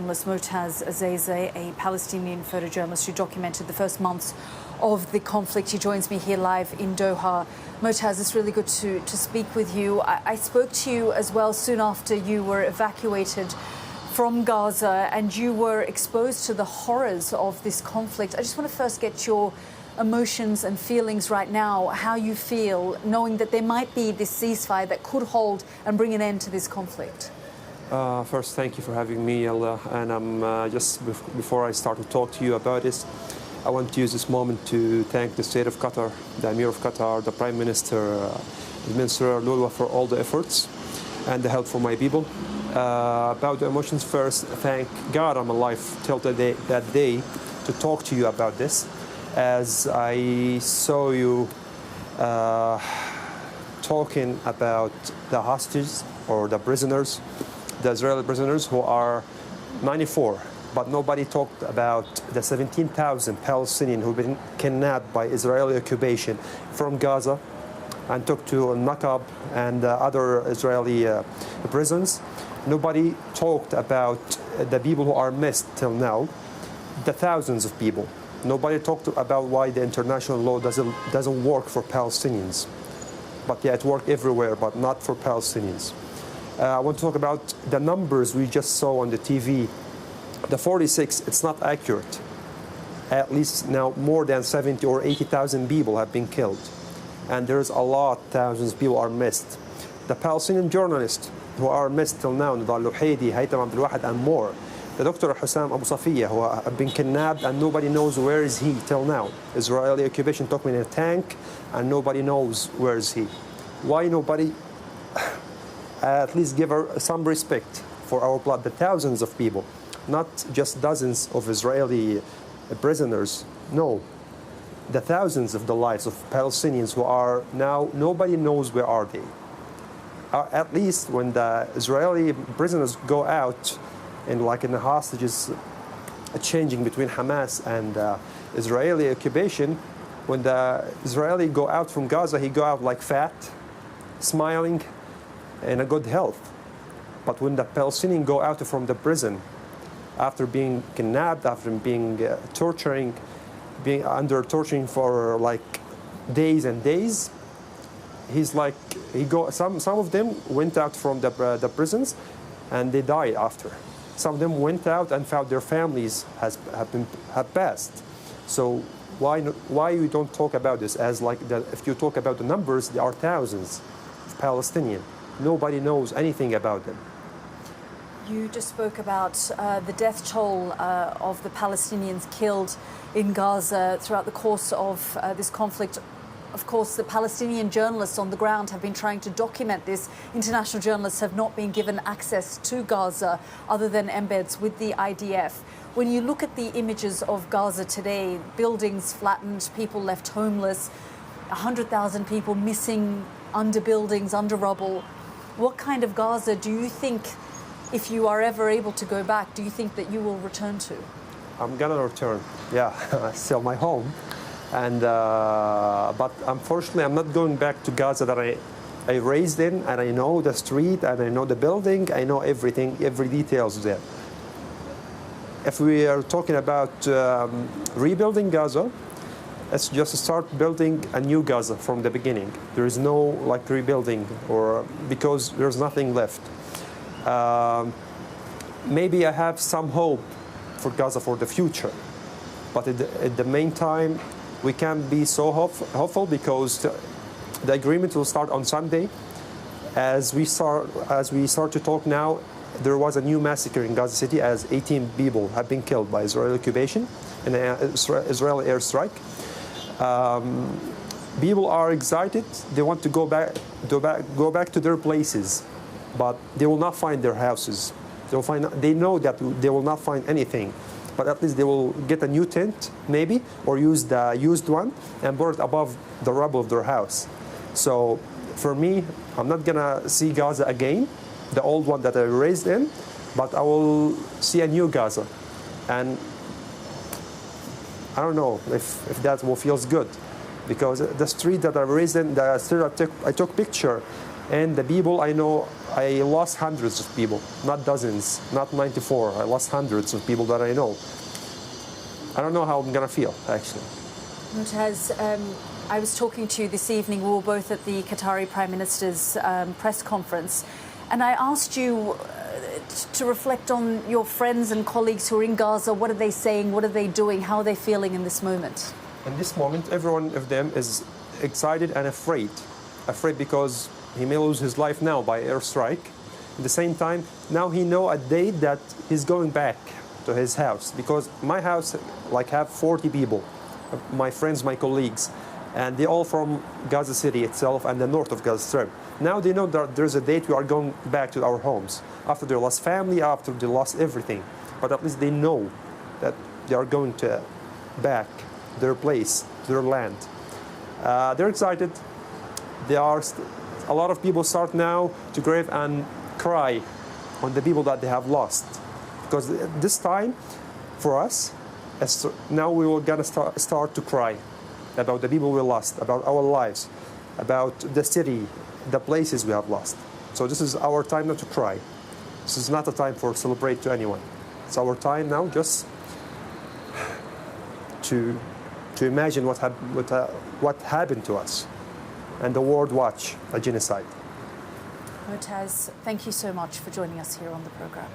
photojournalist Motaz Azaiza, a Palestinian photojournalist who documented the first months of the conflict. He joins me here live in Doha. Motaz, it's really good to speak with you. I spoke to you as well soon after you were evacuated from Gaza and you were exposed to the horrors of this conflict. I just want to first get your emotions and feelings right now, how you feel knowing that there might be this ceasefire that could hold and bring an end to this conflict. First, thank you for having me, Yalda. And before I start to talk to you about this, I want to use this moment to thank the state of Qatar, the Emir of Qatar, the Prime Minister, Minister Lulwa, for all the efforts and the help for my people. About the emotions first, thank God I'm alive till that day to talk to you about this, as I saw you talking about the hostages or the prisoners, the Israeli prisoners who are 94, but nobody talked about the 17,000 Palestinians who've been kidnapped by Israeli occupation from Gaza and took to Nakab and other Israeli prisons. Nobody talked about the people who are missed till now, the thousands of people. Nobody talked about why the international law doesn't work for Palestinians. But yeah, it works everywhere, but not for Palestinians. I want to talk about the numbers we just saw on the TV. The 46, it's not accurate. At least now more than 70 or 80,000 people have been killed. And there's a lot, thousands of people are missed. The Palestinian journalists who are missed till now, Nidal Luhaidi, Haytham Abdul Wahid, and more. The Dr. Hussam Abu Safiya, who have been kidnapped and nobody knows where is he till now. Israeli occupation took him in a tank and nobody knows where is he. Why nobody at least give her some respect for our blood, the thousands of people, not just dozens of Israeli prisoners, no, the thousands of the lives of Palestinians who are now, nobody knows where are they. At least when the Israeli prisoners go out and like in the hostages changing between Hamas and Israeli occupation, when the Israeli go out from Gaza, he go out like fat, smiling, in a good health. But when the Palestinians go out from the prison, after being kidnapped, after being being under torturing for like days and days, he's like, some of them went out from the prisons and they died after. Some of them went out and found their families have passed. So why you don't talk about this as like if you talk about the numbers, there are thousands of Palestinians. Nobody knows anything about them. You just spoke about the death toll of the Palestinians killed in Gaza throughout the course of this conflict. Of course, the Palestinian journalists on the ground have been trying to document this. International journalists have not been given access to Gaza other than embeds with the IDF. When you look at the images of Gaza today, buildings flattened, people left homeless, 100,000 people missing under buildings, under rubble. What kind of Gaza do you think, if you are ever able to go back, do you think that you will return to? I'm gonna return, yeah, still my home. And but unfortunately, I'm not going back to Gaza that I raised in, and I know the street, and I know the building, I know everything, every details there. If we are talking about rebuilding Gaza, let's just start building a new Gaza from the beginning. There is no like rebuilding, or because there's nothing left. Maybe I have some hope for Gaza for the future, but at the meantime, we can't be so hopeful because the agreement will start on Sunday. As we start to talk now, there was a new massacre in Gaza City as 18 people have been killed by Israeli occupation in an Israeli airstrike. People are excited. They want to go back to their places, but they will not find their houses. They know that they will not find anything, but at least they will get a new tent, maybe, or use the used one and put it above the rubble of their house. So for me, I'm not gonna see Gaza again, the old one that I raised in, but I will see a new Gaza. And I don't know if that will feels good, because the street that I raised in, the street I took picture, And the people I know, I lost hundreds of people, not dozens, not 94. I lost hundreds of people that I know. I don't know how I'm going to feel, actually. Motaz, I was talking to you this evening. We were both at the Qatari Prime Minister's press conference, and I asked you to reflect on your friends and colleagues who are in Gaza. What are they saying? What are they doing? How are they feeling in this moment? In this moment, every one of them is excited and afraid. Afraid because he may lose his life now by airstrike. At the same time, now he know a day that he's going back to his house, because my house have 40 people, my friends, my colleagues, and they're all from Gaza City itself and the north of Gaza Strip. Now they know that there's a date we are going back to our homes after they lost family, after they lost everything. But at least they know that they are going to back their place, their land. They're excited. A lot of people start now to grieve and cry on the people that they have lost. Because this time, for us, now we were going to start to cry about the people we lost, about our lives, about the city, the places we have lost. So this is our time not to cry. This is not a time for celebrate to anyone. It's our time now just to imagine what happened to us, and the world watch a genocide. Motaz, thank you so much for joining us here on the program.